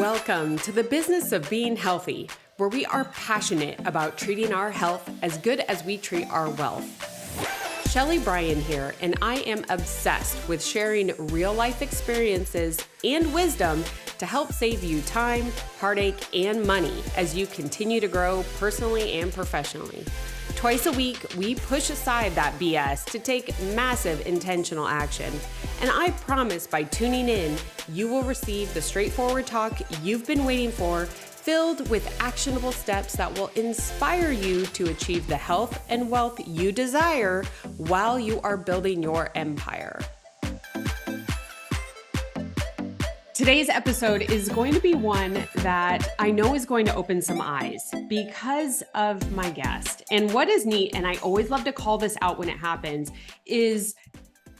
Welcome to the business of being healthy, where we are passionate about treating our health as good as we treat our wealth. Sheley Brien here, and I am obsessed with sharing real-life experiences and wisdom to help save you time, heartache, and money as you continue to grow personally and professionally. Twice a week, we push aside that BS to take massive intentional action. And I promise by tuning in, you will receive the straightforward talk you've been waiting for, filled with actionable steps that will inspire you to achieve the health and wealth you desire while you are building your empire. Today's episode is going to be one that I know is going to open some eyes because of my guest. And what is neat, and I always love to call this out when it happens, is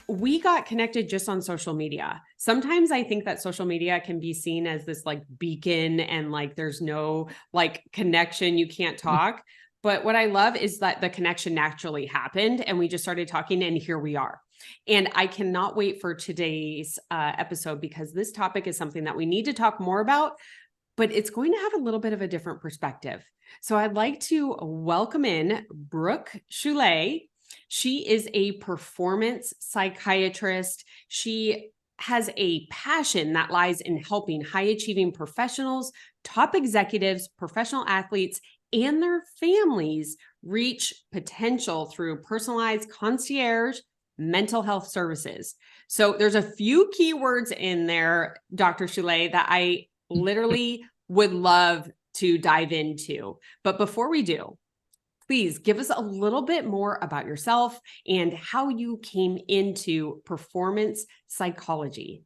we got connected just on social media. Sometimes I think that social media can be seen as this like beacon and like there's no like connection, you can't talk. But what I love is that the connection naturally happened and we just started talking and here we are. And I cannot wait for today's episode because this topic is something that we need to talk more about, but it's going to have a little bit of a different perspective. So I'd like to welcome in Brook Choulet. She is a performance psychiatrist. She has a passion that lies in helping high-achieving professionals, top executives, professional athletes, and their families reach potential through personalized concierge mental health services. So there's a few keywords in there, Dr. Choulet, that I literally would love to dive into. But before we do, please give us a little bit more about yourself and how you came into performance psychology.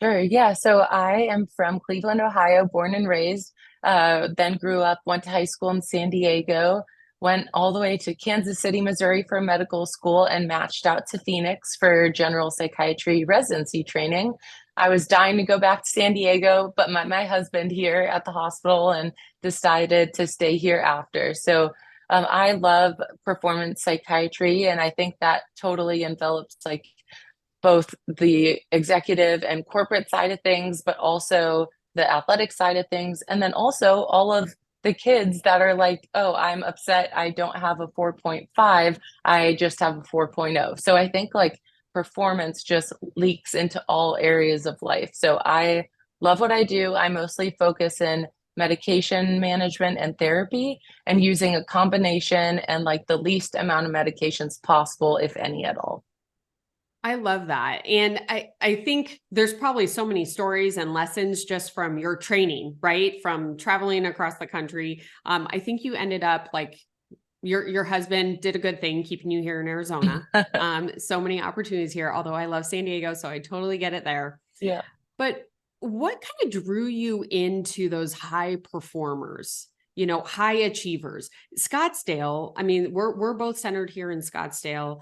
Sure. Yeah. So I am from Cleveland, Ohio, born and raised, then grew up, went to high school in San Diego, went all the way to Kansas City, Missouri for medical school, and matched out to Phoenix for general psychiatry residency training. I was dying to go back to San Diego, but met my husband here at the hospital and decided to stay here after. So I love performance psychiatry, and I think that totally envelops like both the executive and corporate side of things, but also the athletic side of things. And then also all of the kids that are like, oh, I'm upset I don't have a 4.5, I just have a 4.0. So I think like performance just leaks into all areas of life. So I love what I do. I mostly focus in medication management and therapy and using a combination and like the least amount of medications possible, if any at all. I love that. And I think there's probably so many stories and lessons just from your training, right? From traveling across the country. I think you ended up like your husband did a good thing keeping you here in Arizona. So many opportunities here, although I love San Diego, so I totally get it there. Yeah. But what kind of drew you into those high performers? You know, high achievers. Scottsdale, I mean, we're both centered here in Scottsdale.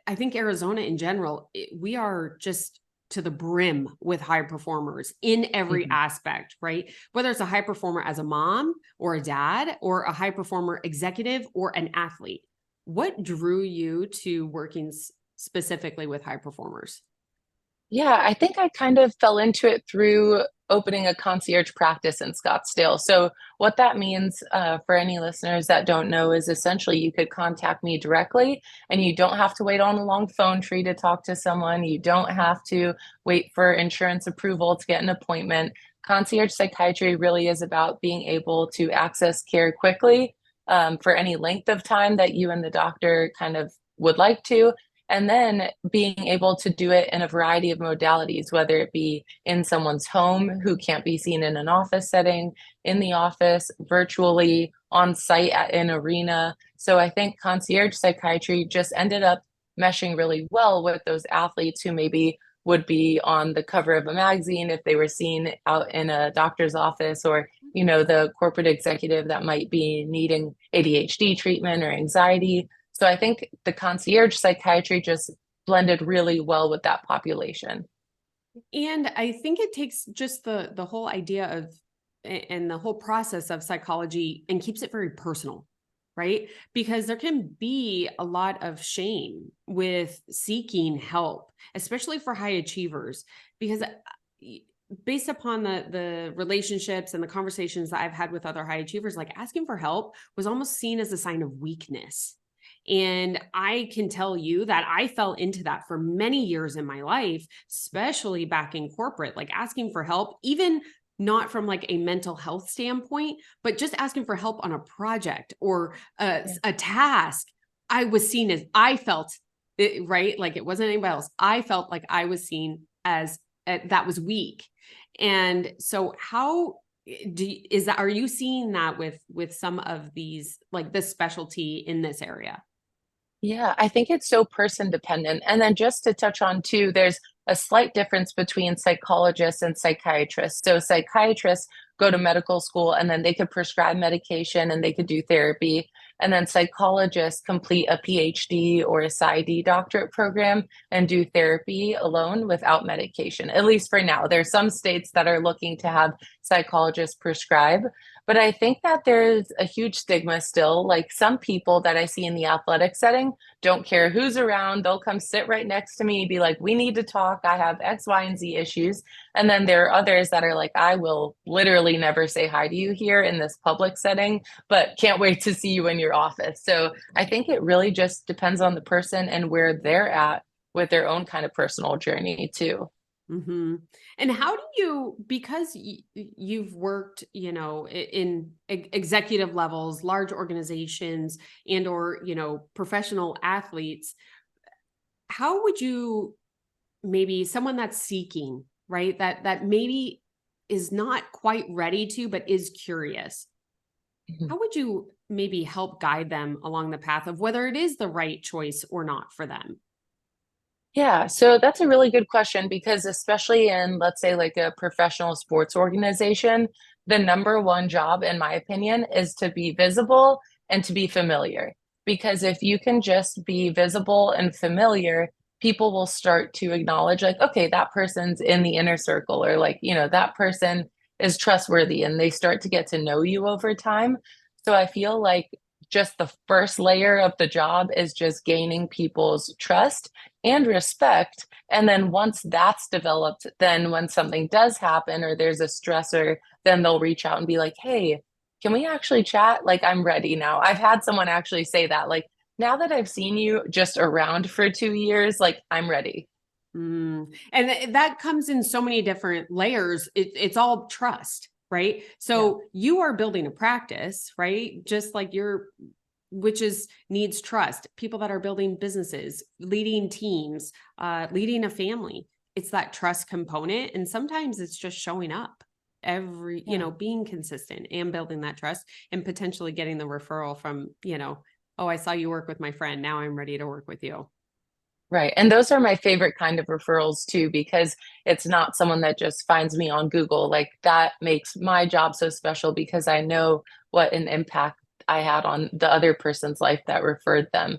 I think Arizona in general, we are just to the brim with high performers in every aspect, right? Whether it's a high performer as a mom or a dad or a high performer executive or an athlete. What drew you to working specifically with high performers? Yeah, I think I kind of fell into it through opening a concierge practice in Scottsdale. So what that means for any listeners that don't know is essentially you could contact me directly and you don't have to wait on a long phone tree to talk to someone. You don't have to wait for insurance approval to get an appointment. Concierge psychiatry really is about being able to access care quickly for any length of time that you and the doctor kind of would like to. And then being able to do it in a variety of modalities, whether it be in someone's home who can't be seen in an office setting, in the office, virtually, on site at an arena. So I think concierge psychiatry just ended up meshing really well with those athletes who maybe would be on the cover of a magazine if they were seen out in a doctor's office, or, you know, the corporate executive that might be needing ADHD treatment or anxiety. So I think the concierge psychiatry just blended really well with that population. And I think it takes just the whole idea of and the whole process of psychology and keeps it very personal, right? Because there can be a lot of shame with seeking help, especially for high achievers, because based upon the relationships and the conversations that I've had with other high achievers, like asking for help was almost seen as a sign of weakness. And I can tell you that I fell into that for many years in my life, especially back in corporate, like asking for help, even not from like a mental health standpoint, but just asking for help on a project or a task. I was seen as, I felt it, right? Like it wasn't anybody else. I felt like I was seen as that was weak. And so how is that, are you seeing that with some of these, like this specialty in this area? Yeah, I think it's so person dependent. And then just to touch on too, there's a slight difference between psychologists and psychiatrists. So psychiatrists go to medical school and then they could prescribe medication and they could do therapy. And then psychologists complete a PhD or a PsyD doctorate program and do therapy alone without medication, at least for now. There's some states that are looking to have psychologists prescribe. But I think that there's a huge stigma still. Like some people that I see in the athletic setting don't care who's around. They'll come sit right next to me, be like, we need to talk. I have X, Y, and Z issues. And then there are others that are like, I will literally never say hi to you here in this public setting, but can't wait to see you in your office. So I think it really just depends on the person and where they're at with their own kind of personal journey too. Mm-hmm. And how do you, because you've worked, in executive levels, large organizations, and or, professional athletes, how would you, maybe someone that's seeking, right? That maybe is not quite ready to, but is curious. Mhm. How would you maybe help guide them along the path of whether it is the right choice or not for them? Yeah, so that's a really good question because especially in, let's say, like a professional sports organization, the number one job, in my opinion, is to be visible and to be familiar. Because if you can just be visible and familiar, people will start to acknowledge, like, okay, that person's in the inner circle, or like, that person is trustworthy, and they start to get to know you over time. So I feel like just the first layer of the job is just gaining people's trust and respect. And then once that's developed, then when something does happen or there's a stressor, then they'll reach out and be like, hey, can we actually chat? Like, I'm ready now. I've had someone actually say that, like, now that I've seen you just around for 2 years, like, I'm ready. And that comes in so many different layers. It's all trust, right? Yeah. So you are building a practice, right? Just like which is needs trust. People that are building businesses, leading teams, leading a family. It's that trust component. And sometimes it's just showing up Yeah. being consistent and building that trust and potentially getting the referral from, oh, I saw you work with my friend. Now I'm ready to work with you. Right. And those are my favorite kind of referrals too, because it's not someone that just finds me on Google. Like that makes my job so special because I know what an impact I had on the other person's life that referred them.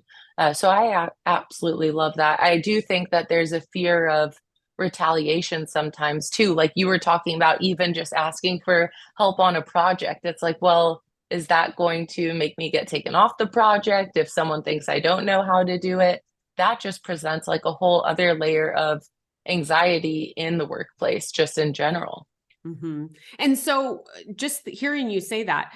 So I absolutely love that. I do think that there's a fear of retaliation sometimes too. Like you were talking about, even just asking for help on a project. It's like, well, is that going to make me get taken off the project if someone thinks I don't know how to do it? That just presents like a whole other layer of anxiety in the workplace, just in general. Mm-hmm. And so just hearing you say that,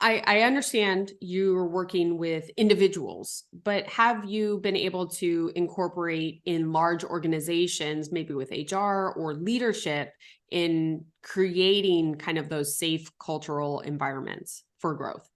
I understand you're working with individuals, but have you been able to incorporate in large organizations, maybe with HR or leadership, in creating kind of those safe cultural environments for growth?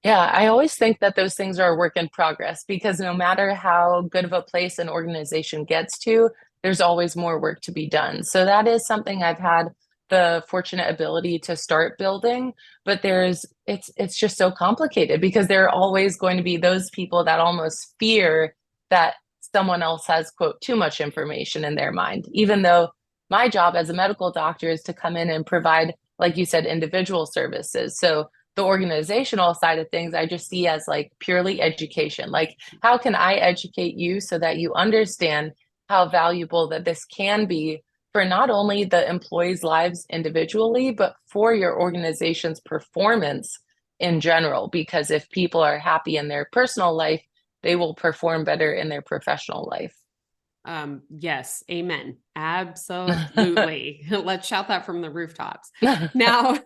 Yeah, I always think that those things are a work in progress because no matter how good of a place an organization gets to, there's always more work to be done. So that is something I've had the fortunate ability to start building, but it's just so complicated because there are always going to be those people that almost fear that someone else has, quote, too much information in their mind, even though my job as a medical doctor is to come in and provide, like you said, individual services. So the organizational side of things, I just see as like purely education. Like, how can I educate you so that you understand how valuable that this can be for not only the employees' lives individually, but for your organization's performance in general? Because if people are happy in their personal life, they will perform better in their professional life. Yes, amen. Absolutely. Let's shout that from the rooftops. Now,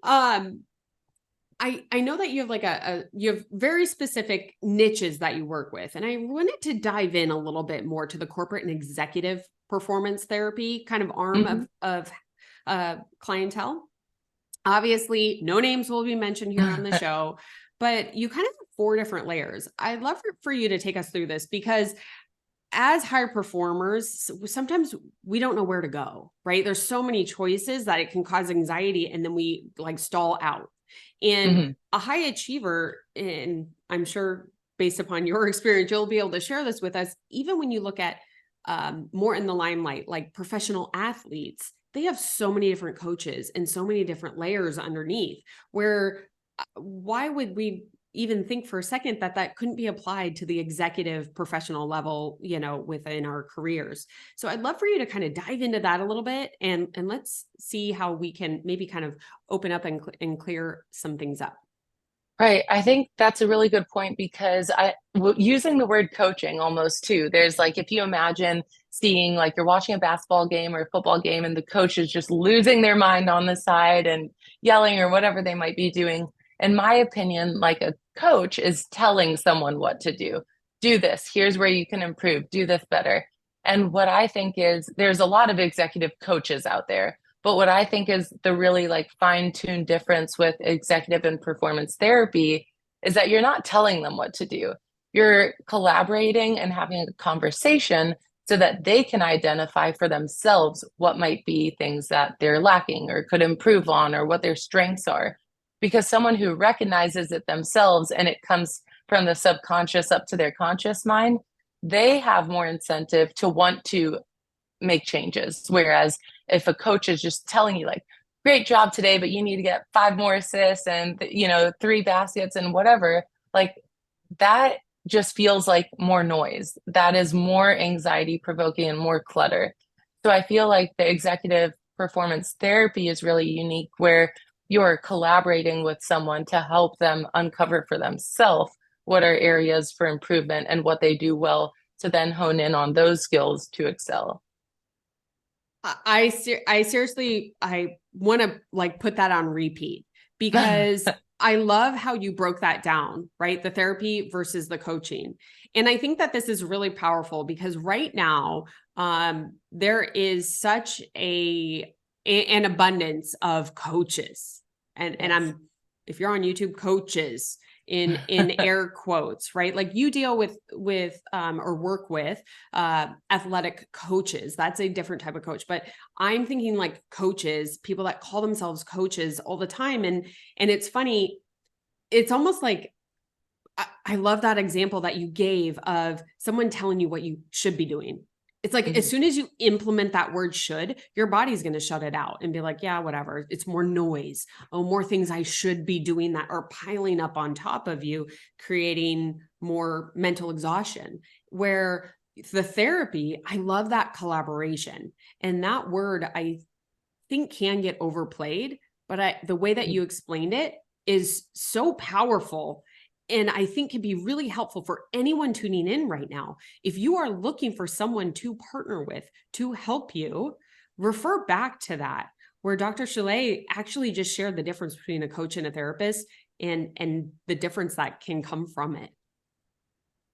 um, I know that you have like you have very specific niches that you work with, and I wanted to dive in a little bit more to the corporate and executive performance therapy kind of arm of clientele. Obviously, no names will be mentioned here on the show, but you kind of have four different layers. I'd love for you to take us through this because as high performers, sometimes we don't know where to go, right? There's so many choices that it can cause anxiety and then we like stall out. And a high achiever, and I'm sure based upon your experience, you'll be able to share this with us. Even when you look at more in the limelight, like professional athletes, they have so many different coaches and so many different layers underneath where why would we even think for a second that that couldn't be applied to the executive professional level, you know, within our careers. So I'd love for you to kind of dive into that a little bit and let's see how we can maybe kind of open up and clear some things up. Right. I think that's a really good point because using the word coaching almost too, there's like, if you imagine seeing like you're watching a basketball game or a football game and the coach is just losing their mind on the side and yelling or whatever they might be doing. In my opinion, like a coach is telling someone what to do. Do this. Here's where you can improve. Do this better. And what I think is there's a lot of executive coaches out there. But what I think is the really like fine-tuned difference with executive and performance therapy is that you're not telling them what to do. You're collaborating and having a conversation so that they can identify for themselves what might be things that they're lacking or could improve on or what their strengths are. Because someone who recognizes it themselves and it comes from the subconscious up to their conscious mind, they have more incentive to want to make changes. Whereas if a coach is just telling you like, great job today, but you need to get 5 more assists and, you know, 3 baskets and whatever, like that just feels like more noise. That is more anxiety provoking and more clutter. So I feel like the executive performance therapy is really unique where you're collaborating with someone to help them uncover for themselves what are areas for improvement and what they do well to then hone in on those skills to excel. I seriously, I want to like put that on repeat because I love how you broke that down, right? The therapy versus the coaching. And I think that this is really powerful because right now, there is such an abundance of coaches and I'm, if you're on YouTube, coaches in air quotes, right? Like you deal with or work with athletic coaches. That's a different type of coach, but I'm thinking like coaches, people that call themselves coaches all the time. And it's funny, it's almost like I love that example that you gave of someone telling you what you should be doing. It's like as soon as you implement that word should, your body's going to shut it out and be like, yeah, whatever. It's more noise. Oh, more things I should be doing that are piling up on top of you, creating more mental exhaustion. Where the therapy, I love that collaboration. And that word I think can get overplayed, but the way that you explained it is so powerful. And I think can be really helpful for anyone tuning in right now. If you are looking for someone to partner with, to help you, refer back to that, where Dr. Choulet actually just shared the difference between a coach and a therapist and the difference that can come from it.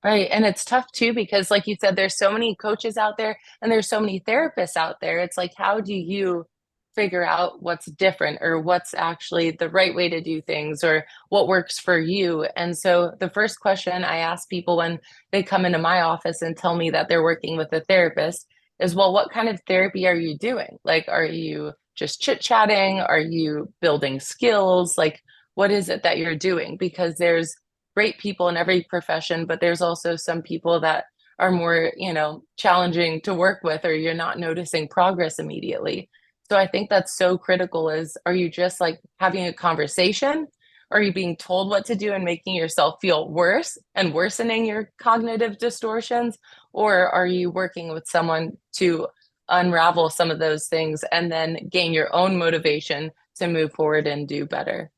Right. And it's tough too, because like you said, there's so many coaches out there and there's so many therapists out there. It's like, how do you figure out what's different or what's actually the right way to do things or what works for you? And so the first question I ask people when they come into my office and tell me that they're working with a therapist is, well, what kind of therapy are you doing? Like, are you just chit-chatting? Are you building skills? Like, what is it that you're doing? Because there's great people in every profession, but there's also some people that are more, you know, challenging to work with, or you're not noticing progress immediately. So I think that's so critical is, are you just like having a conversation? Are you being told what to do and making yourself feel worse and worsening your cognitive distortions? Or are you working with someone to unravel some of those things and then gain your own motivation to move forward and do better?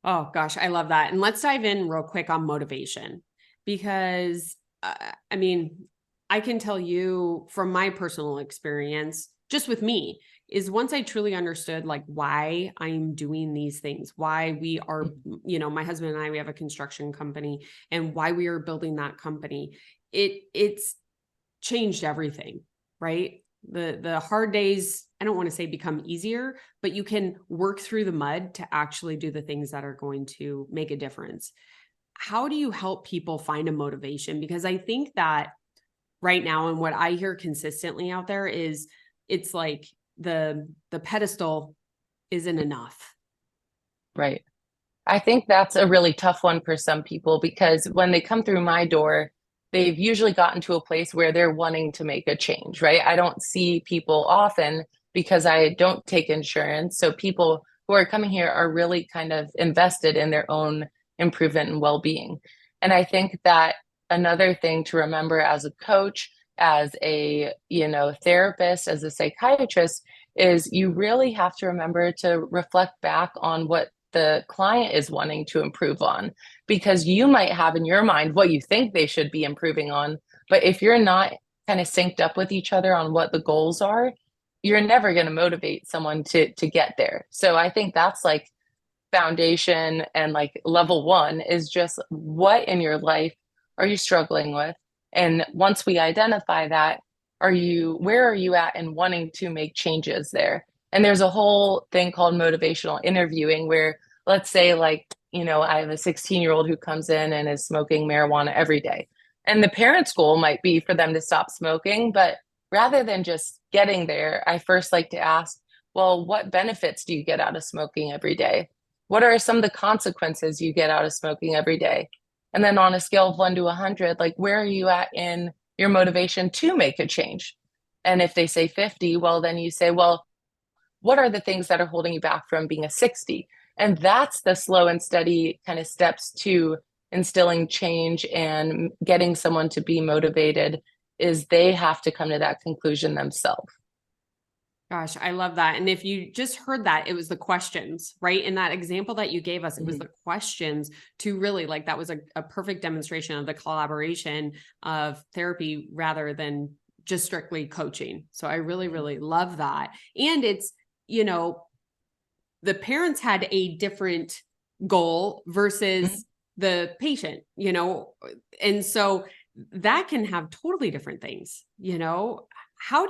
Oh gosh, I love that. And let's dive in real quick on motivation because I mean, I can tell you from my personal experience, just with me, is once I truly understood like why I'm doing these things, why we are, my husband and I, we have a construction company, and why we are building that company. It's changed everything, right? The hard days, I don't want to say become easier, but you can work through the mud to actually do the things that are going to make a difference. How do you help people find a motivation? Because I think that right now, and what I hear consistently out there is it's like the pedestal isn't enough. Right. I think that's a really tough one for some people because when they come through my door, they've usually gotten to a place where they're wanting to make a change, right? I don't see people often because I don't take insurance. So people who are coming here are really kind of invested in their own improvement and well-being. And I think that another thing to remember as a coach, as a, therapist, as a psychiatrist, is you really have to remember to reflect back on what the client is wanting to improve on, because you might have in your mind what you think they should be improving on. But if you're not kind of synced up with each other on what the goals are, you're never going to motivate someone to get there. So I think that's like foundation, and like level one is just what in your life are you struggling with? And once we identify that, where are you at in wanting to make changes there? And there's a whole thing called motivational interviewing where, let's say, like, I have a 16-year-old who comes in and is smoking marijuana every day. And the parents' goal might be for them to stop smoking. But rather than just getting there, I first like to ask, well, what benefits do you get out of smoking every day? What are some of the consequences you get out of smoking every day? And then on a scale of 1 to 100, like, where are you at in your motivation to make a change? And if they say 50, well, then you say, well, what are the things that are holding you back from being a 60? And that's the slow and steady kind of steps to instilling change and getting someone to be motivated, is they have to come to that conclusion themselves. Gosh, I love that. And if you just heard that, it was the questions, right? In that example that you gave us, it was the questions to really like, that was a perfect demonstration of the collaboration of therapy rather than just strictly coaching. So I really, really love that. And it's, the parents had a different goal versus the patient, and so that can have totally different things, how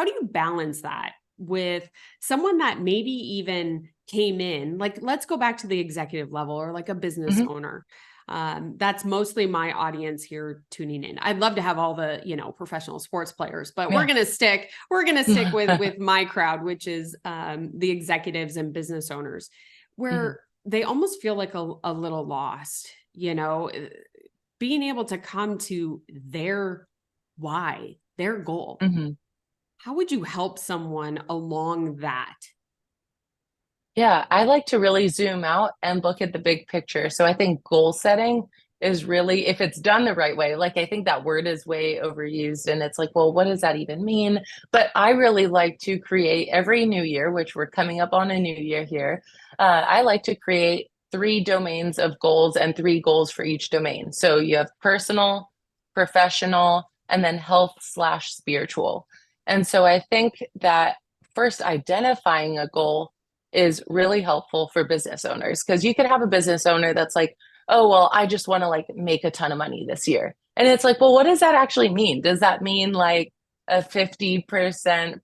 do you balance that with someone that maybe even came in, like, let's go back to the executive level or like a business owner. That's mostly my audience here tuning in. I'd love to have all the, professional sports players, but we're going to stick with my crowd, which is the executives and business owners, where they almost feel like a little lost, being able to come to their why, their goal. How would you help someone along that? Yeah, I like to really zoom out and look at the big picture. So I think goal setting is really, if it's done the right way, like I think that word is way overused and it's like, well, what does that even mean? But I really like to create every new year, which we're coming up on a new year here. I like to create 3 domains of goals and 3 goals for each domain. So you have personal, professional, and then health/spiritual. And so I think that first identifying a goal is really helpful for business owners, because you could have a business owner that's like, oh, well, I just want to like make a ton of money this year. And it's like, well, what does that actually mean? Does that mean like a 50%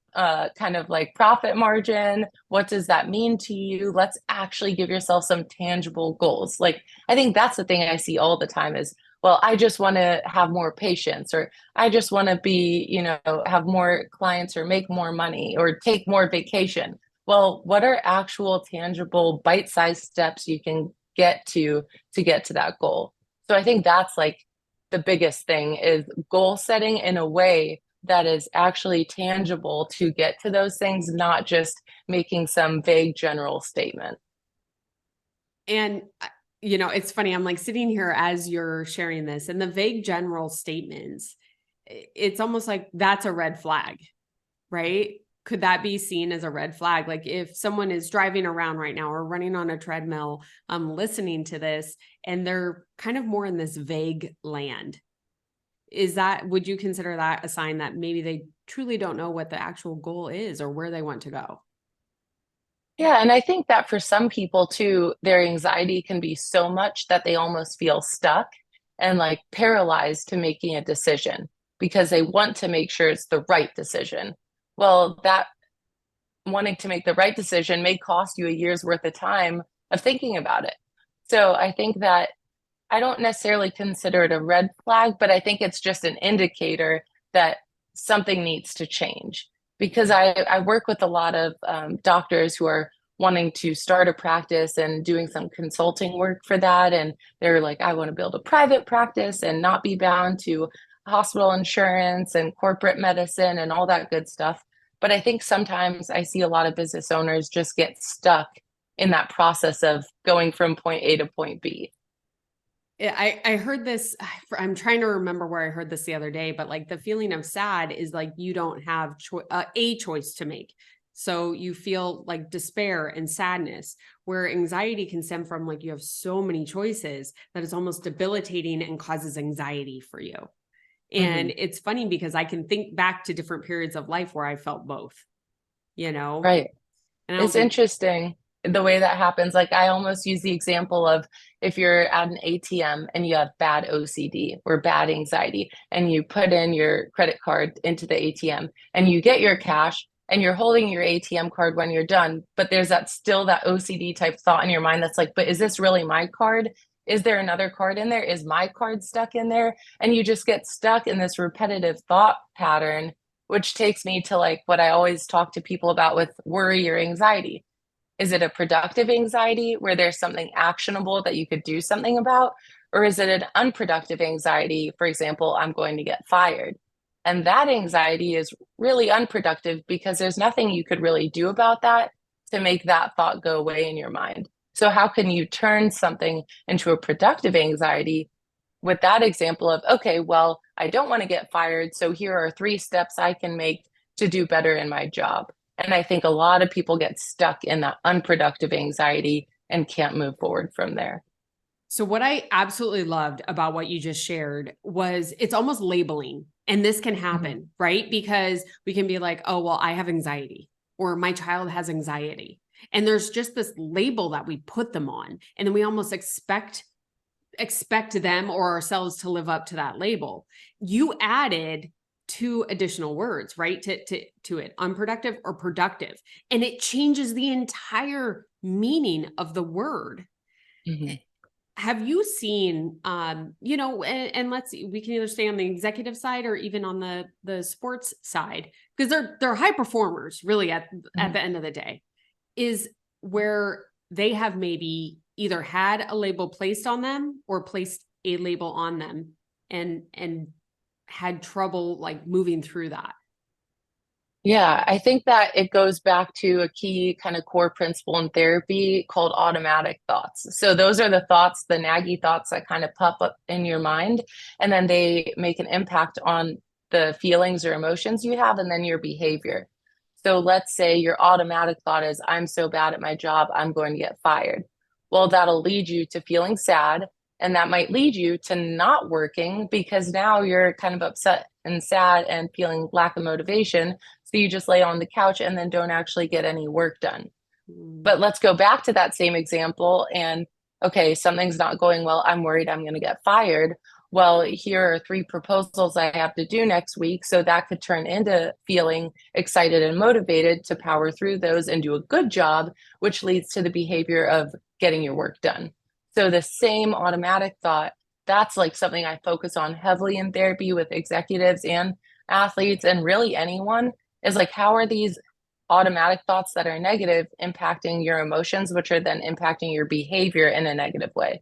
kind of like profit margin? What does that mean to you? Let's actually give yourself some tangible goals. Like, I think that's the thing I see all the time is, well, I just want to have more patients, or I just want to be, have more clients or make more money or take more vacation. Well, what are actual tangible bite-sized steps you can get to get to that goal? So I think that's like the biggest thing, is goal setting in a way that is actually tangible to get to those things, not just making some vague general statement. And it's funny, I'm like sitting here as you're sharing this, and the vague general statements, it's almost like that's a red flag, right? Could that be seen as a red flag? Like if someone is driving around right now or running on a treadmill, listening to this, and they're kind of more in this vague land, would you consider that a sign that maybe they truly don't know what the actual goal is or where they want to go? Yeah, and I think that for some people too, their anxiety can be so much that they almost feel stuck and like paralyzed to making a decision because they want to make sure it's the right decision. Well, that wanting to make the right decision may cost you a year's worth of time of thinking about it. So I think that I don't necessarily consider it a red flag, but I think it's just an indicator that something needs to change. Because I work with a lot of doctors who are wanting to start a practice and doing some consulting work for that. And they're like, I want to build a private practice and not be bound to hospital insurance and corporate medicine and all that good stuff. But I think sometimes I see a lot of business owners just get stuck in that process of going from point A to point B. I heard this, I'm trying to remember where I heard this the other day, but like the feeling of sad is like you don't have a choice to make. So you feel like despair and sadness, where anxiety can stem from like you have so many choices that it's almost debilitating and causes anxiety for you. And it's funny because I can think back to different periods of life where I felt both, Right. And I don't It's think, interesting the way that happens. Like I almost use the example of if you're at an ATM and you have bad OCD or bad anxiety and you put in your credit card into the ATM and you get your cash and you're holding your ATM card when you're done, but there's that OCD type thought in your mind that's like, but is this really my card? Is there another card in there? Is my card stuck in there? And you just get stuck in this repetitive thought pattern, which takes me to like what I always talk to people about with worry or anxiety. Is it a productive anxiety where there's something actionable that you could do something about? Or is it an unproductive anxiety? For example, I'm going to get fired. And that anxiety is really unproductive because there's nothing you could really do about that to make that thought go away in your mind. So, how can you turn something into a productive anxiety with that example of, okay, well, I don't want to get fired. So, here are 3 steps I can make to do better in my job. And I think a lot of people get stuck in that unproductive anxiety and can't move forward from there. so what I absolutely loved about what you just shared was it's almost labeling. And this can Mhm. happen, right? Because we can be like, oh, well, I have anxiety or my child has anxiety. And there's just this label that we put them on. And then we almost expect them or ourselves to live up to that label. You added 2 additional words, right? To it, unproductive or productive. And it changes the entire meaning of the word. Mhm. Have you seen and let's see, we can either stay on the executive side or even on the sports side, because they're high performers really at Mhm. the end of the day, is where they have maybe either had a label placed on them or placed a label on them and had trouble like moving through that. Yeah, I think that it goes back to a key kind of core principle in therapy called automatic thoughts. So those are the thoughts, the naggy thoughts that kind of pop up in your mind, and then they make an impact on the feelings or emotions you have and then your behavior. So let's say your automatic thought is, I'm so bad at my job, I'm going to get fired. Well, that'll lead you to feeling sad, and that might lead you to not working because now you're kind of upset and sad and feeling lack of motivation. So you just lay on the couch and then don't actually get any work done. Mm. But let's go back to that same example and okay, something's not going well. I'm worried I'm going to get fired. Well, here are 3 proposals I have to do next week. So that could turn into feeling excited and motivated to power through those and do a good job, which leads to the behavior of getting your work done. So the same automatic thought, that's like something I focus on heavily in therapy with executives and athletes and really anyone is like, how are these automatic thoughts that are negative impacting your emotions, which are then impacting your behavior in a negative way?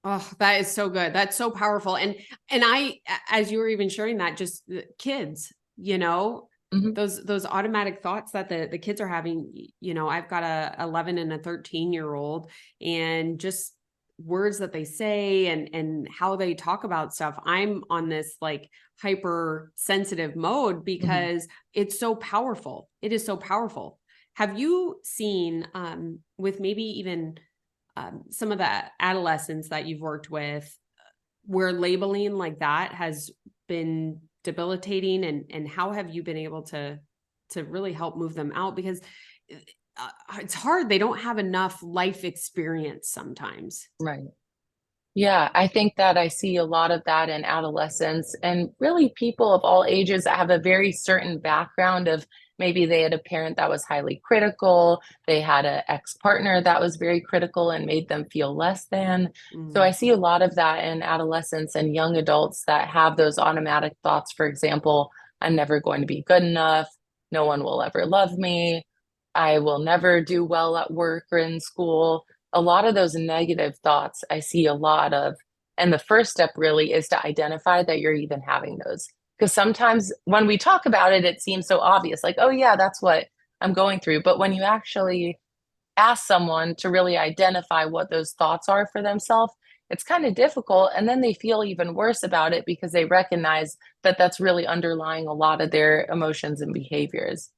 Oh, that is so good. That's so powerful. And I, as you were even sharing that, just the kids, Mhm. those automatic thoughts that the kids are having, I've got a 11 and a 13-year-old, and just words that they say and how they talk about stuff. I'm on this like hyper sensitive mode Mhm. because it's so powerful. It is so powerful. Have you seen with maybe even some of the adolescents that you've worked with, where labeling like that has been debilitating, and how have you been able to really help move them out? Because it's hard. They don't have enough life experience sometimes. Right. Yeah, I think that I see a lot of that in adolescence and really people of all ages that have a very certain background of maybe they had a parent that was highly critical, they had an ex-partner that was very critical and made them feel less than. So I Mm. see a lot of that in adolescents and young adults that have those automatic thoughts. For example, I'm never going to be good enough, no one will ever love me, I will never do well at work or in school. A lot of those negative thoughts I see a lot of. And the first step really is to identify that you're even having those. Because sometimes when we talk about it, it seems so obvious, like, oh, yeah, that's what I'm going through. But when you actually ask someone to really identify what those thoughts are for themselves, it's kind of difficult. And then they feel even worse about it because they recognize that that's really underlying a lot of their emotions and behaviors.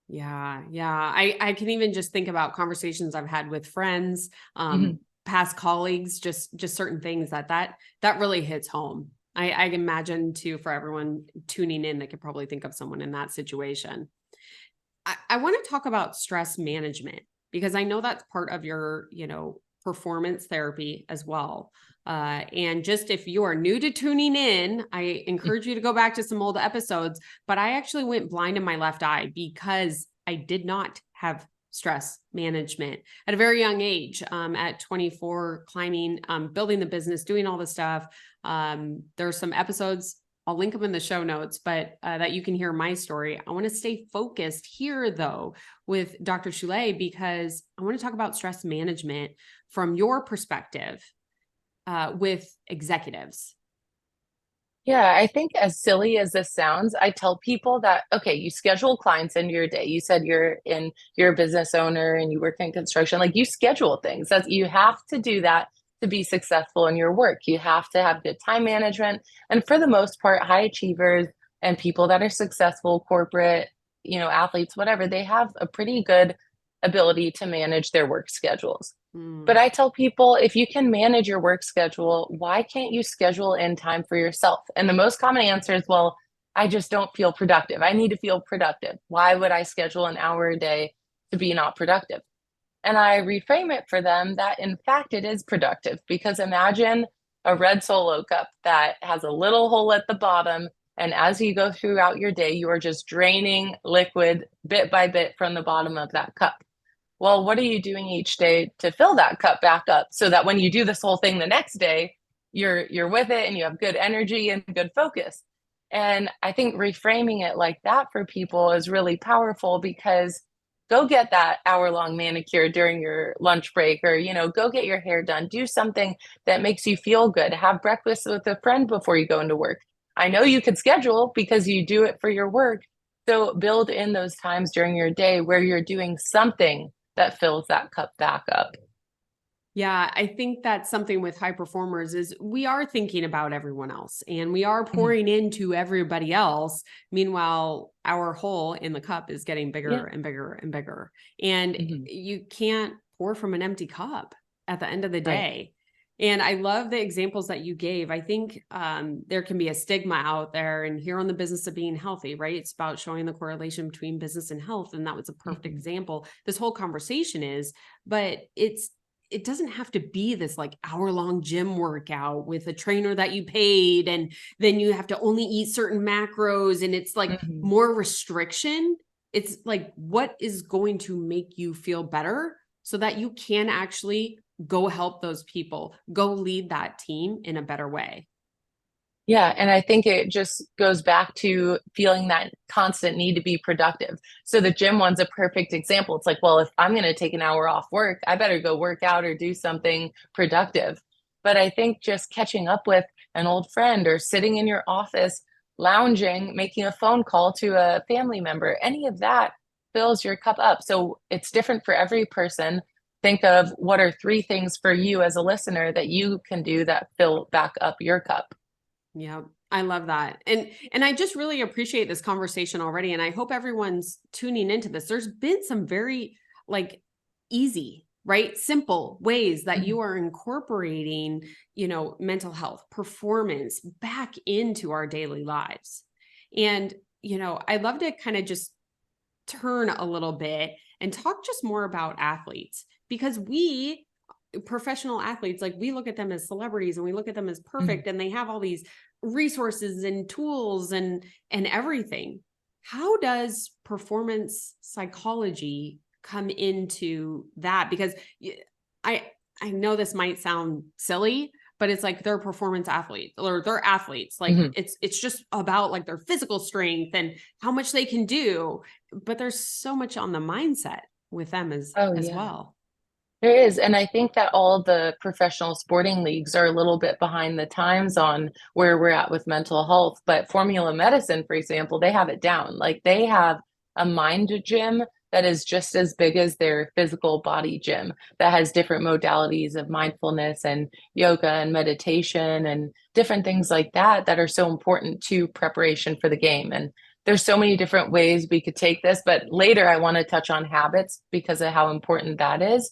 Yeah. Yeah. I can even just think about conversations I've had with friends, Mhm. past colleagues, just certain things that really hits home. I imagine too, for everyone tuning in, they could probably think of someone in that situation. I want to talk about stress management because I know that's part of your, performance therapy as well. And just if you are new to tuning in, I encourage you to go back to some old episodes. But I actually went blind in my left eye because I did not have stress management at a very young age. At 24, climbing, building the business, doing all the stuff. There's some episodes, I'll link them in the show notes, but that you can hear my story. I want to stay focused here, though, with Dr. Choulet, because I want to talk about stress management from your perspective with executives. Yeah, I think as silly as this sounds, I tell people that, okay, you schedule clients into your day. You said you're a business owner and you work in construction. Like you schedule things. That's you have to do that to be successful in your work. You have to have good time management. And for the most part, high achievers and people that are successful, corporate, athletes, whatever, they have a pretty good ability to manage their work schedules. But Mm. I tell people if you can manage your work schedule, why can't you schedule in time for yourself? And the most common answer is, well, I just don't feel productive. I need to feel productive. Why would I schedule an hour a day to be not productive? And I reframe it for them that in fact it is productive because imagine a red Solo cup that has a little hole at the bottom. And as you go throughout your day, you are just draining liquid bit by bit from the bottom of that cup. Well, what are you doing each day to fill that cup back up so that when you do this whole thing the next day, you're with it and you have good energy and good focus. And I think reframing it like that for people is really powerful because go get that hour-long manicure during your lunch break or go get your hair done. Do something that makes you feel good. Have breakfast with a friend before you go into work. I know you could schedule because you do it for your work. So build in those times during your day where you're doing something that fills that cup back up. Yeah, I think that's something with high performers is we are thinking about everyone else and we are Mhm. pouring into everybody else. Meanwhile, our hole in the cup is getting Yeah. bigger and bigger and bigger. And Mhm. you can't pour from an empty cup at the end of the Right. day. And I love the examples that you gave. I think there can be a stigma out there, and here on the business of being healthy, right? It's about showing the correlation between business and health. And that was a perfect Mhm. example. This whole conversation is, but it doesn't have to be this like hour-long gym workout with a trainer that you paid, and then you have to only eat certain macros, and it's like Mhm. more restriction. It's like, what is going to make you feel better so that you can actually go help those people, go lead that team in a better way. Yeah, and I think it just goes back to feeling that constant need to be productive. So the gym one's a perfect example. It's like, well, if I'm going to take an hour off work, I better go work out or do something productive. But I think just catching up with an old friend or sitting in your office, lounging, making a phone call to a family member, any of that fills your cup up. So it's different for every person. Think of what are three things for you as a listener that you can do that fill back up your cup. Yeah, I love that. And I just really appreciate this conversation already, and I hope everyone's tuning into this. There's been some very like easy right? Simple ways that you are incorporating, mental health, performance back into our daily lives. And, I'd love to kind of just turn a little bit and talk just more about athletes, because we professional athletes, like, we look at them as celebrities and we look at them as perfect, and they have all these resources and tools and everything. How does performance psychology come into that? Because I I know this might sound silly, but it's like they're performance athletes, or they're athletes. Like, Mhm. it's just about like their physical strength and how much they can do, but there's so much on the mindset with them Oh, as yeah. well. There is, and I think that all the professional sporting leagues are a little bit behind the times on where we're at with mental health. But Formula Medicine, for example, they have it down. Like they have a mind gym that is just as big as their physical body gym that has different modalities of mindfulness and yoga and meditation and different things like that that are so important to preparation for the game. And there's so many different ways we could take this, but later I want to touch on habits because of how important that is.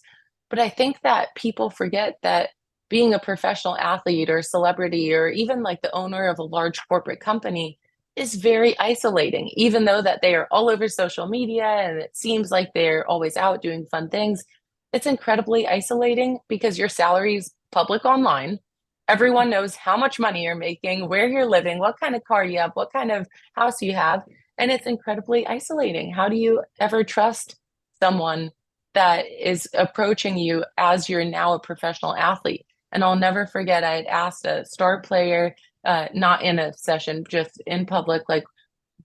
But I think that people forget that being a professional athlete or celebrity or even like the owner of a large corporate company is very isolating, even though that they are all over social media and it seems like they're always out doing fun things. It's incredibly isolating because your salary is public online. Everyone knows how much money you're making, where you're living, what kind of car you have, what kind of house you have, and it's incredibly isolating. How do you ever trust someone that is approaching you as you're now a professional athlete? And I'll never forget, I had asked a star player, not in a session, just in public, like,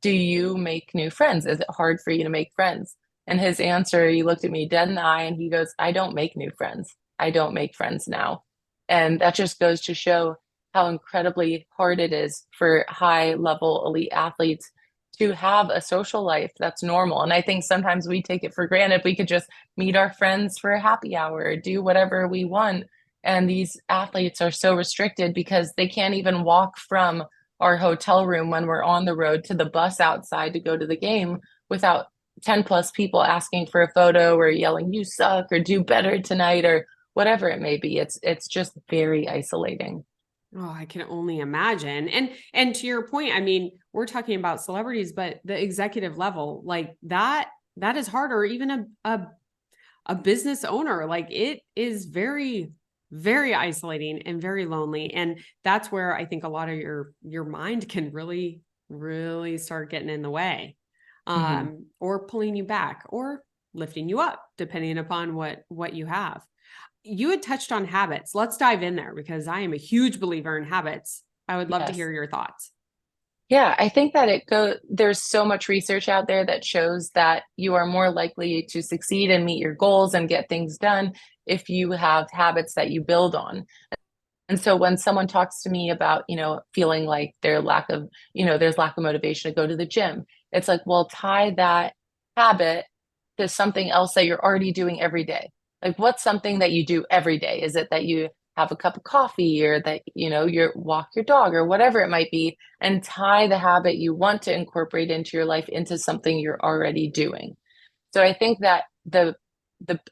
do you make new friends? Is it hard for you to make friends? And his answer, he looked at me dead in the eye and he goes, I don't make new friends. I don't make friends now. And that just goes to show how incredibly hard it is for high level elite athletes to have a social life that's normal. And I think sometimes we take it for granted. We could just meet our friends for a happy hour or do whatever we want. And these athletes are so restricted because they can't even walk from our hotel room when we're on the road to the bus outside to go to the game without 10 plus people asking for a photo or yelling, you suck, or do better tonight, or whatever it may be. It's just very isolating. Oh, I can only imagine. And to your point, I mean, we're talking about celebrities, but the executive level, like that is harder. Even a business owner, like, it is very, very isolating and very lonely. And that's where I think a lot of your mind can really, really start getting in the way, Mhm. or pulling you back or lifting you up, depending upon what you have. You had touched on habits. Let's dive in there because I am a huge believer in habits. I would love to Yes. hear your thoughts. Yeah, I think that there's so much research out there that shows that you are more likely to succeed and meet your goals and get things done if you have habits that you build on. And so when someone talks to me about, feeling like there's lack of motivation to go to the gym, it's like, well, tie that habit to something else that you're already doing every day. Like, what's something that you do every day? Is it that you have a cup of coffee or that, you walk your dog or whatever it might be, and tie the habit you want to incorporate into your life into something you're already doing. So I think that the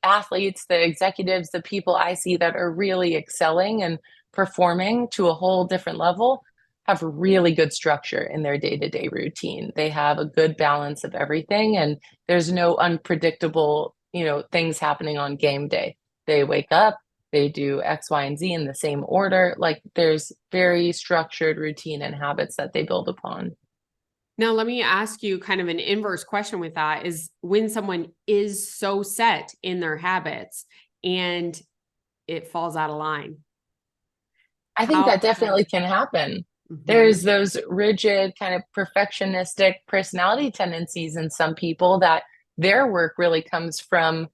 athletes, the executives, the people I see that are really excelling and performing to a whole different level have really good structure in their day-to-day routine. They have a good balance of everything and there's no unpredictable, things happening on game day. They wake up, they do X, Y, and Z in the same order. Like there's very structured routine and habits that they build upon. Now, let me ask you kind of an inverse question with that, is when someone is so set in their habits and it falls out of line. I think How that definitely can happen. Mhm. There's those rigid, kind of perfectionistic personality tendencies in some people that their work really comes from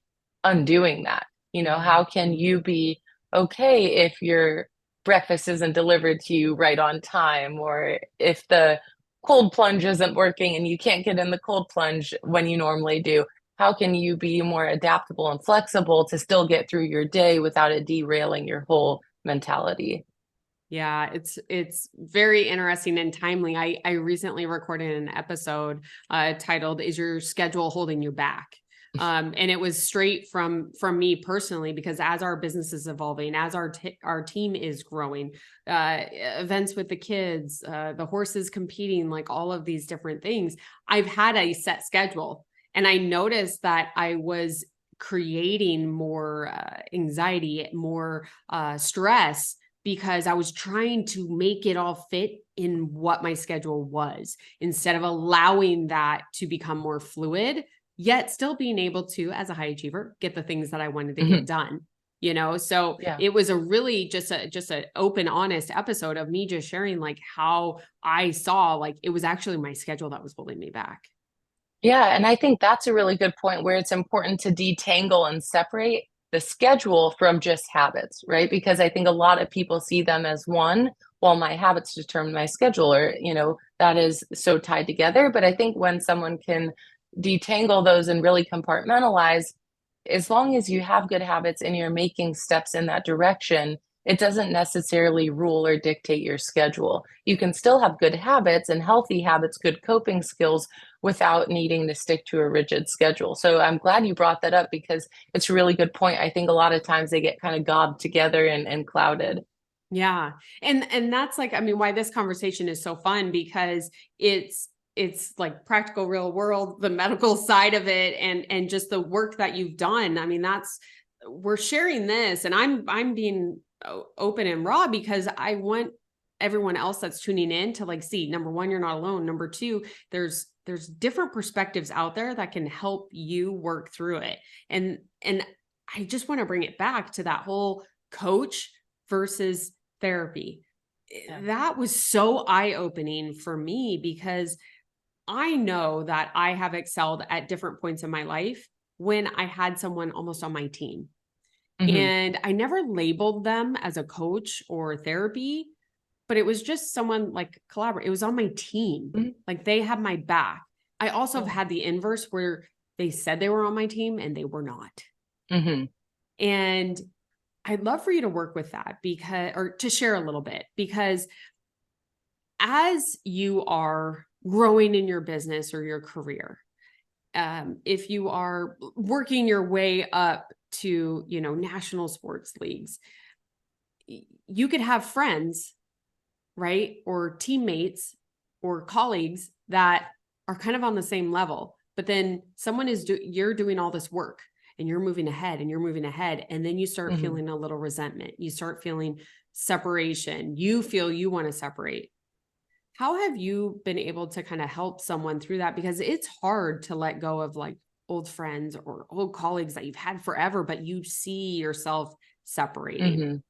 undoing that. How can you be okay if your breakfast isn't delivered to you right on time, or if the cold plunge isn't working and you can't get in the cold plunge when you normally do? How can you be more adaptable and flexible to still get through your day without it derailing your whole mentality? Yeah, it's very interesting and timely. I recently recorded an episode titled "Is Your Schedule Holding You Back?" And it was straight from me personally, because as our business is evolving, as our team is growing, events with the kids, the horses competing, like all of these different things, I've had a set schedule. And I noticed that I was creating more anxiety, more stress, because I was trying to make it all fit in what my schedule was, instead of allowing that to become more fluid, yet still being able to, as a high achiever, get the things that I wanted to get done. So Yeah. it was a really just a open, honest episode of me just sharing like how I saw like it was actually my schedule that was holding me back. Yeah, and I think that's a really good point where it's important to detangle and separate the schedule from just habits, right? Because I think a lot of people see them as one, well, my habits determine my schedule, or, that is so tied together. But I think when someone can detangle those and really compartmentalize, as long as you have good habits and you're making steps in that direction, it doesn't necessarily rule or dictate your schedule. You can still have good habits and healthy habits, good coping skills without needing to stick to a rigid schedule. So I'm glad you brought that up because it's a really good point. I think a lot of times they get kind of gobbed together and clouded. Yeah. And that's like, I mean, why this conversation is so fun, because it's like practical real world, the medical side of it, and just the work that you've done. I mean, we're sharing this, and I'm being open and raw because I want everyone else that's tuning in to like see, number one, you're not alone. Number two, there's different perspectives out there that can help you work through it. And I just want to bring it back to that whole coach versus therapy. Yeah. That was so eye-opening for me, because I know that I have excelled at different points in my life when I had someone almost on my team. And I never labeled them as a coach or therapy, but it was just someone like collaborate. It was on my team. Like they had my back. I also have had the inverse where they said they were on my team and they were not. And I'd love for you to work with that or to share a little bit, because as you are growing in your business or your career, if you are working your way up to, national sports leagues, you could have friends, right? Or teammates or colleagues that are kind of on the same level, but then someone you're doing all this work and you're moving ahead and you're moving ahead. And then you start feeling a little resentment. You start feeling separation. You feel you want to separate. How have you been able to kind of help someone through that? Because it's hard to let go of like old friends or old colleagues that you've had forever, but you see yourself separating.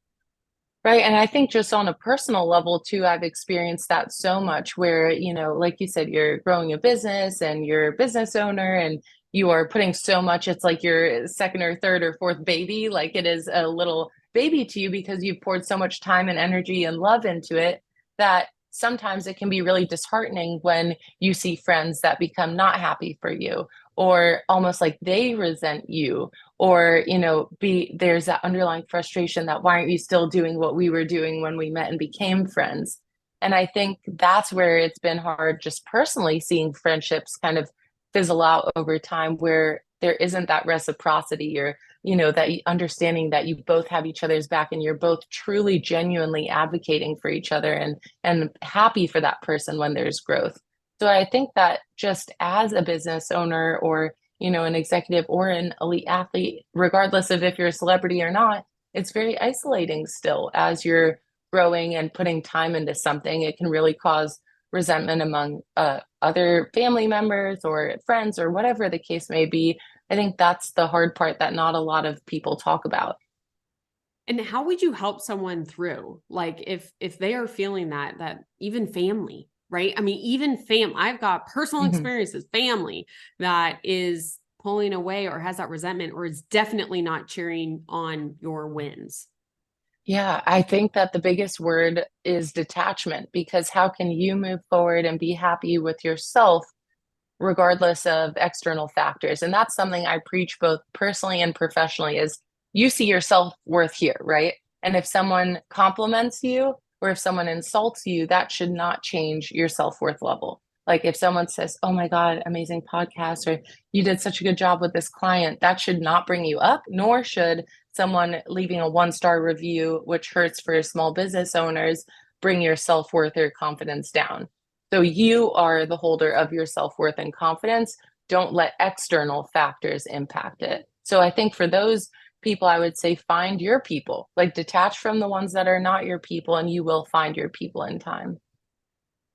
Right. And I think just on a personal level too, I've experienced that so much where, like you said, you're growing a business and you're a business owner and you are putting so much, it's like your second or third or fourth baby, like it is a little baby to you because you've poured so much time and energy and love into it that sometimes it can be really disheartening when you see friends that become not happy for you or almost like they resent you or there's that underlying frustration that why aren't you still doing what we were doing when we met and became friends. And I think that's where it's been hard just personally seeing friendships kind of fizzle out over time where there isn't that reciprocity or that understanding that you both have each other's back and you're both truly genuinely advocating for each other and happy for that person when there's growth. So I think that just as a business owner or an executive or an elite athlete, regardless of if you're a celebrity or not, it's very isolating still as you're growing and putting time into something. It can really cause resentment among other family members or friends or whatever the case may be. I think that's the hard part that not a lot of people talk about. And how would you help someone through, like if they are feeling that even family, right? I mean, even I've got personal experiences, family that is pulling away or has that resentment or is definitely not cheering on your wins. Yeah, I think that the biggest word is detachment because how can you move forward and be happy with yourself regardless of external factors? And that's something I preach both personally and professionally is you see your self-worth here, right? And if someone compliments you or if someone insults you, that should not change your self-worth level. Like if someone says, "Oh my God, amazing podcast," or "You did such a good job with this client," that should not bring you up, nor should someone leaving a 1-star review, which hurts for small business owners, bring your self-worth or confidence down. So you are the holder of your self-worth and confidence. Don't let external factors impact it. So I think for those people, I would say find your people, like detach from the ones that are not your people, and you will find your people in time.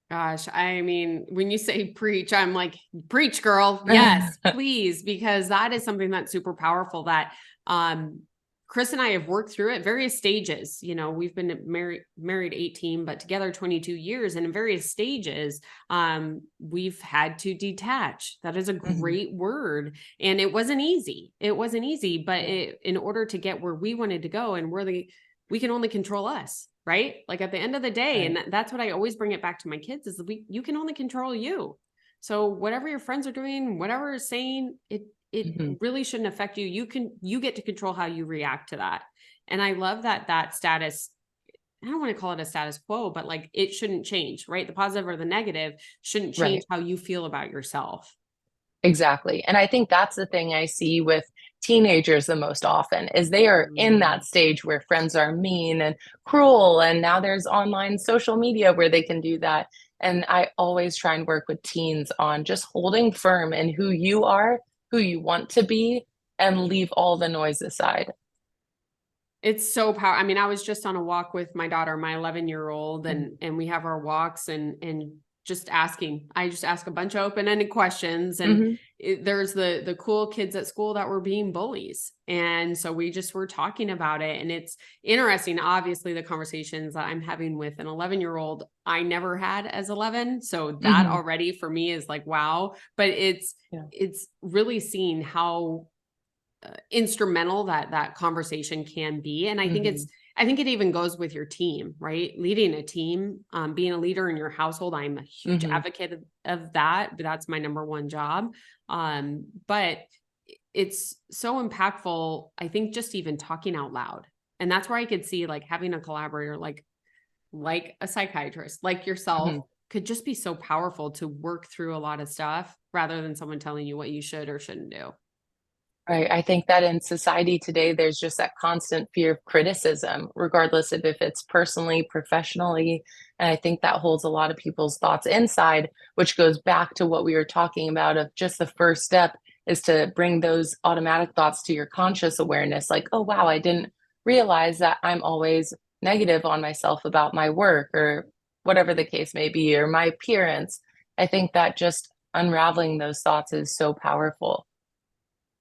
Gosh, I mean, when you say preach, I'm like, preach, girl. Yes, please, because that is something that's super powerful that Chris and I have worked through at various stages. You know, we've been married 18, but together 22 years. And in various stages, we've had to detach. That is a great word. And it wasn't easy. It wasn't easy, but in order to get where we wanted to go and we can only control us. Right? Like at the end of the day, Right. and that's what I always bring it back to my kids is you can only control you. So whatever your friends are doing, whatever is saying, it really shouldn't affect you. You get to control how you react to that. And I love that status. I don't want to call it a status quo, but like it shouldn't change, right? The positive or the negative shouldn't change Right. how you feel about yourself. Exactly. And I think that's the thing I see with teenagers the most often is they are in Mm. that stage where friends are mean and cruel, and now there's online social media where they can do that. And I always try and work with teens on just holding firm in who you are, who you want to be, and leave all the noise aside. It's so powerful. I mean, I was just on a walk with my daughter, my 11-year-old, Mhm. and we have our walks and just asking. I just ask a bunch of open-ended questions, and Mhm. there's the cool kids at school that were being bullies, and so we just were talking about it, and it's interesting. Obviously, the conversations that I'm having with an 11-year-old, I never had as 11, so that Mhm. already for me is like wow. But Yeah. it's really seeing how instrumental that conversation can be. And Mhm. I think it even goes with your team, right? Leading a team, being a leader in your household. I'm a huge Mhm. advocate of that, but that's my number one job. But it's so impactful. I think just even talking out loud. And that's where I could see like having a collaborator, like a psychiatrist, like yourself Mhm. could just be so powerful to work through a lot of stuff rather than someone telling you what you should or shouldn't do. Right. I think that in society today, there's just that constant fear of criticism, regardless of if it's personally, professionally. And I think that holds a lot of people's thoughts inside, which goes back to what we were talking about of just the first step is to bring those automatic thoughts to your conscious awareness. Like, oh, wow, I didn't realize that I'm always negative on myself about my work or whatever the case may be, or my appearance. I think that just unraveling those thoughts is so powerful.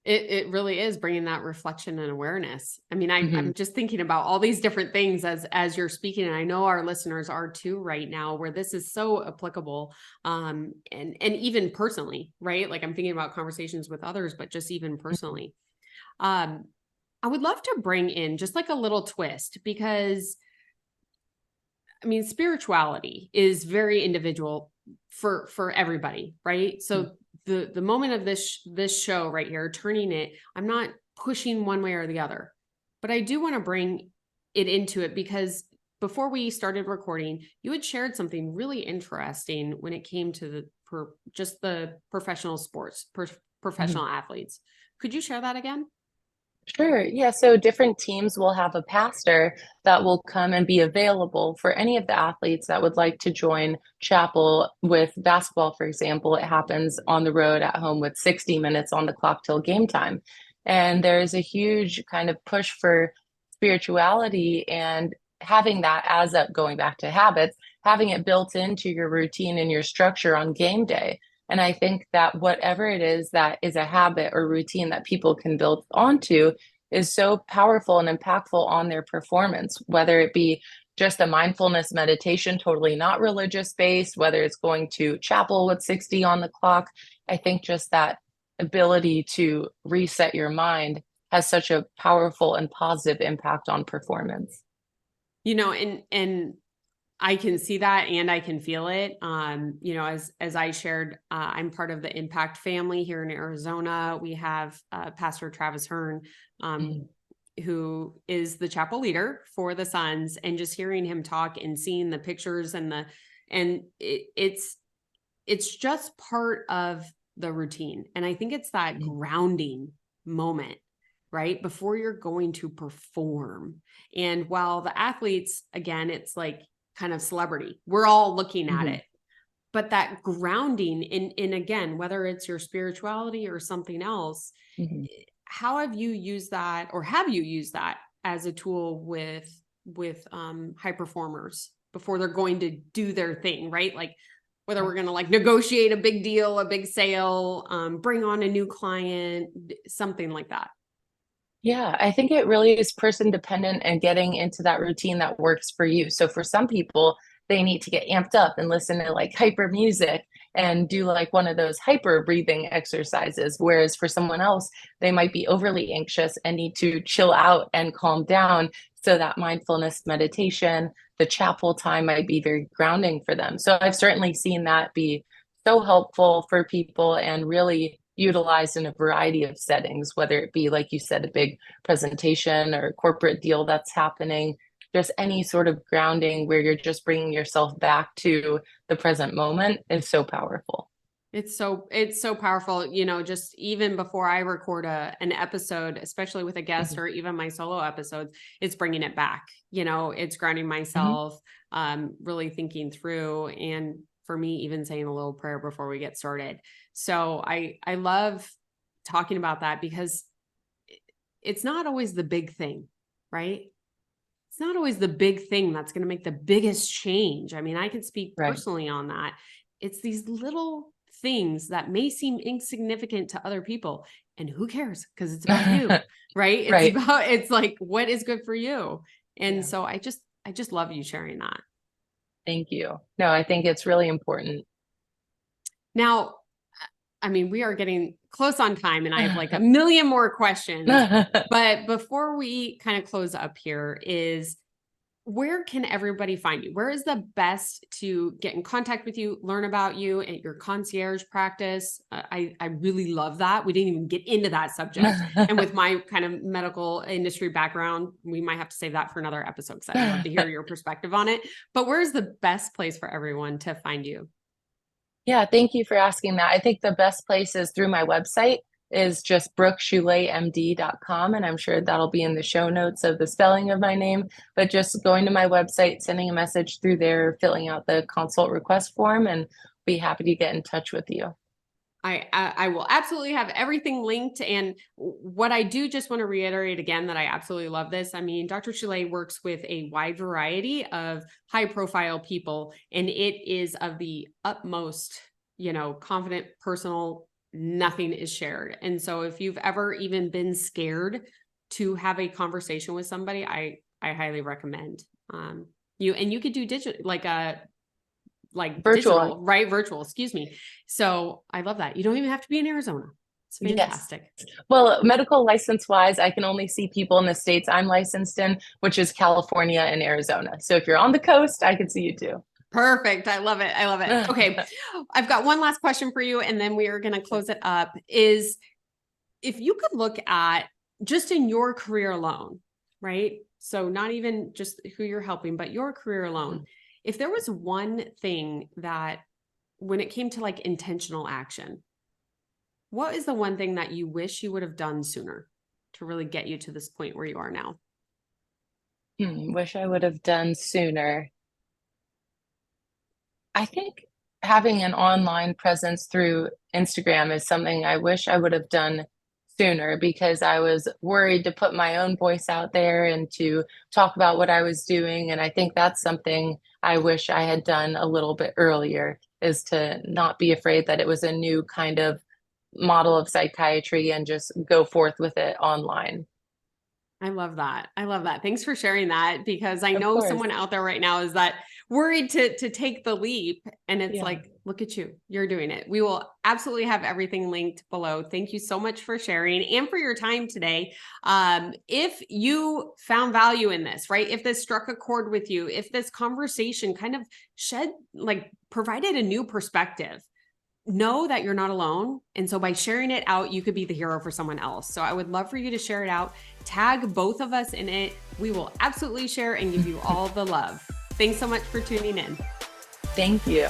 It really is bringing that reflection and awareness. I mean, Hmm. I'm just thinking about all these different things as you're speaking, and I know our listeners are too right now, where this is so applicable, and even personally, right? Like I'm thinking about conversations with others, but just even Hmm. personally. Um, I would love to bring in just like a little twist because I mean, spirituality is very individual for everybody, right? So the moment of this show right here, turning it, I'm not pushing one way or the other, but I do want to bring it into it because before we started recording, you had shared something really interesting when it came to just the professional sports, Hmm. professional athletes. Could you share that again? Sure. Yeah. So different teams will have a pastor that will come and be available for any of the athletes that would like to join chapel. With basketball, for example, it happens on the road at home with 60 minutes on the clock till game time. And there is a huge kind of push for spirituality and having that as a going back to habits, having it built into your routine and your structure on game day. And I think that whatever it is that is a habit or routine that people can build onto is so powerful and impactful on their performance, whether it be just a mindfulness meditation, totally not religious based, whether it's going to chapel with 60 on the clock. I think just that ability to reset your mind has such a powerful and positive impact on performance. You know, and I can see that and I can feel it. You know, as I shared, I'm part of the Impact family here in Arizona. We have Pastor Travis Hearn, um, Mhm. who is the chapel leader for the Suns, and just hearing him talk and seeing the pictures and it's it's just part of the routine. And I think it's that grounding moment, right? Before you're going to perform. And while the athletes, again, it's like kind of celebrity, we're all looking at it. But that grounding in again, whether it's your spirituality or something else, how have you used that, or have you used that as a tool with high performers before they're going to do their thing, right? Like whether we're going to like negotiate a big deal, a big sale, bring on a new client, something like that. Yeah, I think it really is person dependent and getting into that routine that works for you. So for some people, they need to get amped up and listen to like hyper music and do like one of those hyper breathing exercises. Whereas for someone else, they might be overly anxious and need to chill out and calm down. So that mindfulness meditation, the chapel time might be very grounding for them. So I've certainly seen that be so helpful for people and really utilized in a variety of settings, whether it be, like you said, a big presentation or a corporate deal that's happening, just any sort of grounding where you're just bringing yourself back to the present moment is so powerful. It's so powerful, you know, just even before I record an episode, especially with a guest or even my solo episodes, it's bringing it back, you know, it's grounding myself, really thinking through, and for me, even saying a little prayer before we get started. So I love talking about that because it's not always the big thing, right? It's not always the big thing that's going to make the biggest change. I mean, I can speak personally on that. It's these little things that may seem insignificant to other people, and who cares? Because it's about you, right? It's like, what is good for you? And so I just love you sharing that. Thank you. No, I think it's really important. Now, I mean, we are getting close on time and I have like a million more questions, but before we kind of close up here, is where can everybody find you? Where is the best to get in contact with you, learn about you at your concierge practice? I really love that. We didn't even get into that subject. And with my kind of medical industry background, we might have to save that for another episode because I'd love to hear your perspective on it. But where's the best place for everyone to find you? Yeah, thank you for asking that. I think the best place is through my website, is just brookchouletmd.com. And I'm sure that'll be in the show notes of the spelling of my name, but just going to my website, sending a message through there, filling out the consult request form, and be happy to get in touch with you. I will absolutely have everything linked. And what I do just want to reiterate again, that I absolutely love this. I mean, Dr. Choulet works with a wide variety of high profile people, and it is of the utmost, you know, confident, personal, nothing is shared. And so if you've ever even been scared to have a conversation with somebody, I highly recommend you could do digital, like digital, right? Virtual, excuse me. So I love that. You don't even have to be in Arizona. It's fantastic. Yes. Well, medical license wise, I can only see people in the states I'm licensed in, which is California and Arizona. So if you're on the coast, I can see you too. Perfect. I love it. I love it. Okay. I've got one last question for you, and then we are going to close it up. Is if you could look at just in your career alone, right? So not even just who you're helping, but your career alone. If there was one thing that when it came to like intentional action, what is the one thing that you wish you would have done sooner to really get you to this point where you are now? Wish I would have done sooner. I think having an online presence through Instagram is something I wish I would have done sooner, because I was worried to put my own voice out there and to talk about what I was doing. And I think that's something I wish I had done a little bit earlier, is to not be afraid that it was a new kind of model of psychiatry and just go forth with it online. I love that. I love that. Thanks for sharing that, because I know someone out there right now is that worried to take the leap, and it's like, look at you, you're doing it. We will absolutely have everything linked below. Thank you so much for sharing and for your time today. If you found value in this, right? If this struck a chord with you, if this conversation kind of provided a new perspective, know that you're not alone. And so by sharing it out, you could be the hero for someone else. So I would love for you to share it out, tag both of us in it. We will absolutely share and give you all the love. Thanks so much for tuning in. Thank you.